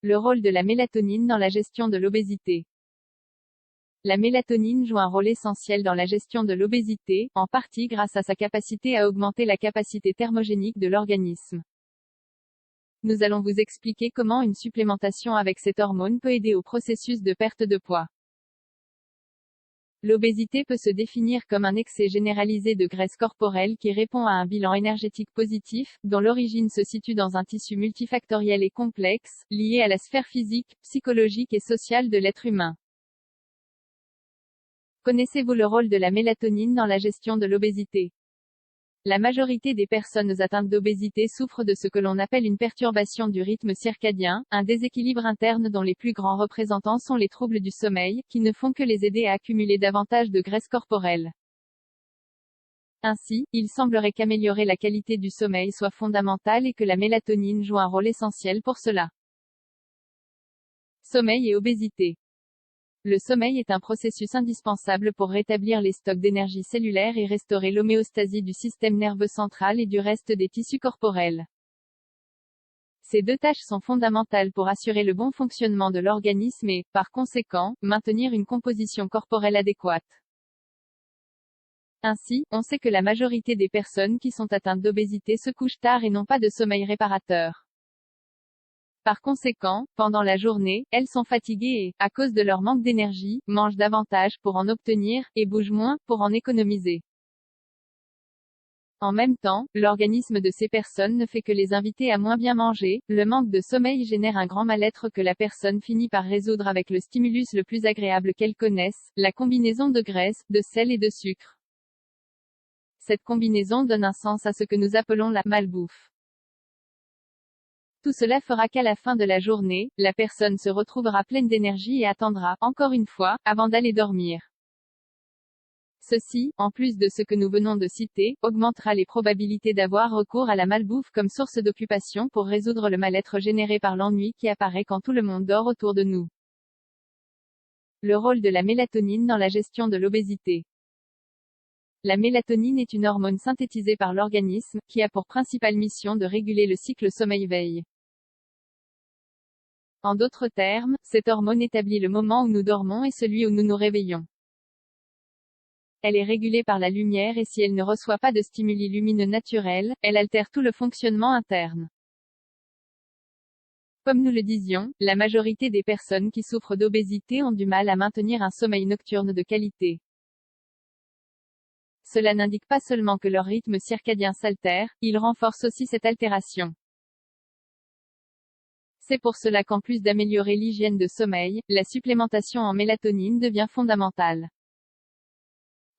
Le rôle de la mélatonine dans la gestion de l'obésité. La mélatonine joue un rôle essentiel dans la gestion de l'obésité, en partie grâce à sa capacité à augmenter la capacité thermogénique de l'organisme. Nous allons vous expliquer comment une supplémentation avec cette hormone peut aider au processus de perte de poids. L'obésité peut se définir comme un excès généralisé de graisse corporelle qui répond à un bilan énergétique positif, dont l'origine se situe dans un tissu multifactoriel et complexe, lié à la sphère physique, psychologique et sociale de l'être humain. Connaissez-vous le rôle de la mélatonine dans la gestion de l'obésité? La majorité des personnes atteintes d'obésité souffrent de ce que l'on appelle une perturbation du rythme circadien, un déséquilibre interne dont les plus grands représentants sont les troubles du sommeil, qui ne font que les aider à accumuler davantage de graisse corporelle. Ainsi, il semblerait qu'améliorer la qualité du sommeil soit fondamental et que la mélatonine joue un rôle essentiel pour cela. Sommeil et obésité. Le sommeil est un processus indispensable pour rétablir les stocks d'énergie cellulaire et restaurer l'homéostasie du système nerveux central et du reste des tissus corporels. Ces deux tâches sont fondamentales pour assurer le bon fonctionnement de l'organisme et, par conséquent, maintenir une composition corporelle adéquate. Ainsi, on sait que la majorité des personnes qui sont atteintes d'obésité se couchent tard et n'ont pas de sommeil réparateur. Par conséquent, pendant la journée, elles sont fatiguées et, à cause de leur manque d'énergie, mangent davantage pour en obtenir, et bougent moins, pour en économiser. En même temps, l'organisme de ces personnes ne fait que les inviter à moins bien manger. Le manque de sommeil génère un grand mal-être que la personne finit par résoudre avec le stimulus le plus agréable qu'elle connaisse, la combinaison de graisse, de sel et de sucre. Cette combinaison donne un sens à ce que nous appelons la malbouffe. Tout cela fera qu'à la fin de la journée, la personne se retrouvera pleine d'énergie et attendra, encore une fois, avant d'aller dormir. Ceci, en plus de ce que nous venons de citer, augmentera les probabilités d'avoir recours à la malbouffe comme source d'occupation pour résoudre le mal-être généré par l'ennui qui apparaît quand tout le monde dort autour de nous. Le rôle de la mélatonine dans la gestion de l'obésité. La mélatonine est une hormone synthétisée par l'organisme, qui a pour principale mission de réguler le cycle sommeil-veille. En d'autres termes, cette hormone établit le moment où nous dormons et celui où nous nous réveillons. Elle est régulée par la lumière et si elle ne reçoit pas de stimuli lumineux naturels, elle altère tout le fonctionnement interne. Comme nous le disions, la majorité des personnes qui souffrent d'obésité ont du mal à maintenir un sommeil nocturne de qualité. Cela n'indique pas seulement que leur rythme circadien s'altère, il renforce aussi cette altération. C'est pour cela qu'en plus d'améliorer l'hygiène de sommeil, la supplémentation en mélatonine devient fondamentale.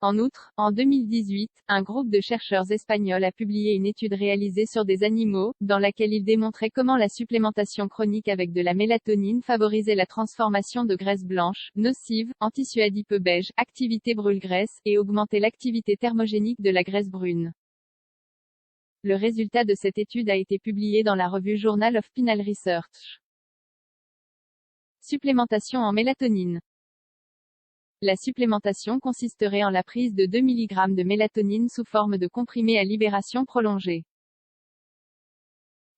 En outre, en 2018, un groupe de chercheurs espagnols a publié une étude réalisée sur des animaux, dans laquelle ils démontraient comment la supplémentation chronique avec de la mélatonine favorisait la transformation de graisse blanche, nocive, en tissu adipeux beige, activité brûle-graisse, et augmentait l'activité thermogénique de la graisse brune. Le résultat de cette étude a été publié dans la revue Journal of Penal Research. Supplémentation en mélatonine. La supplémentation consisterait en la prise de 2 mg de mélatonine sous forme de comprimés à libération prolongée.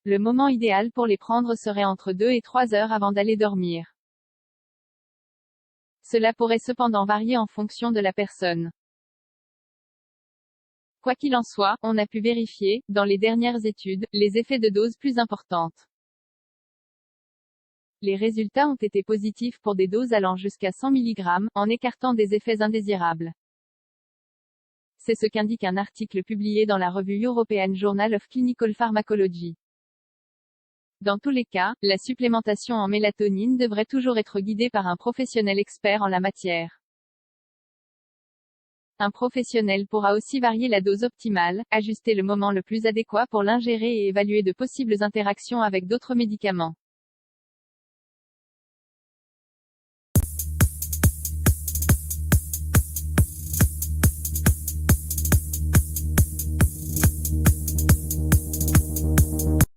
Le moment idéal pour les prendre serait entre 2 et 3 heures avant d'aller dormir. Cela pourrait cependant varier en fonction de la personne. Quoi qu'il en soit, on a pu vérifier, dans les dernières études, les effets de doses plus importantes. Les résultats ont été positifs pour des doses allant jusqu'à 100 mg, en écartant des effets indésirables. C'est ce qu'indique un article publié dans la revue European Journal of Clinical Pharmacology. Dans tous les cas, la supplémentation en mélatonine devrait toujours être guidée par un professionnel expert en la matière. Un professionnel pourra aussi varier la dose optimale, ajuster le moment le plus adéquat pour l'ingérer et évaluer de possibles interactions avec d'autres médicaments.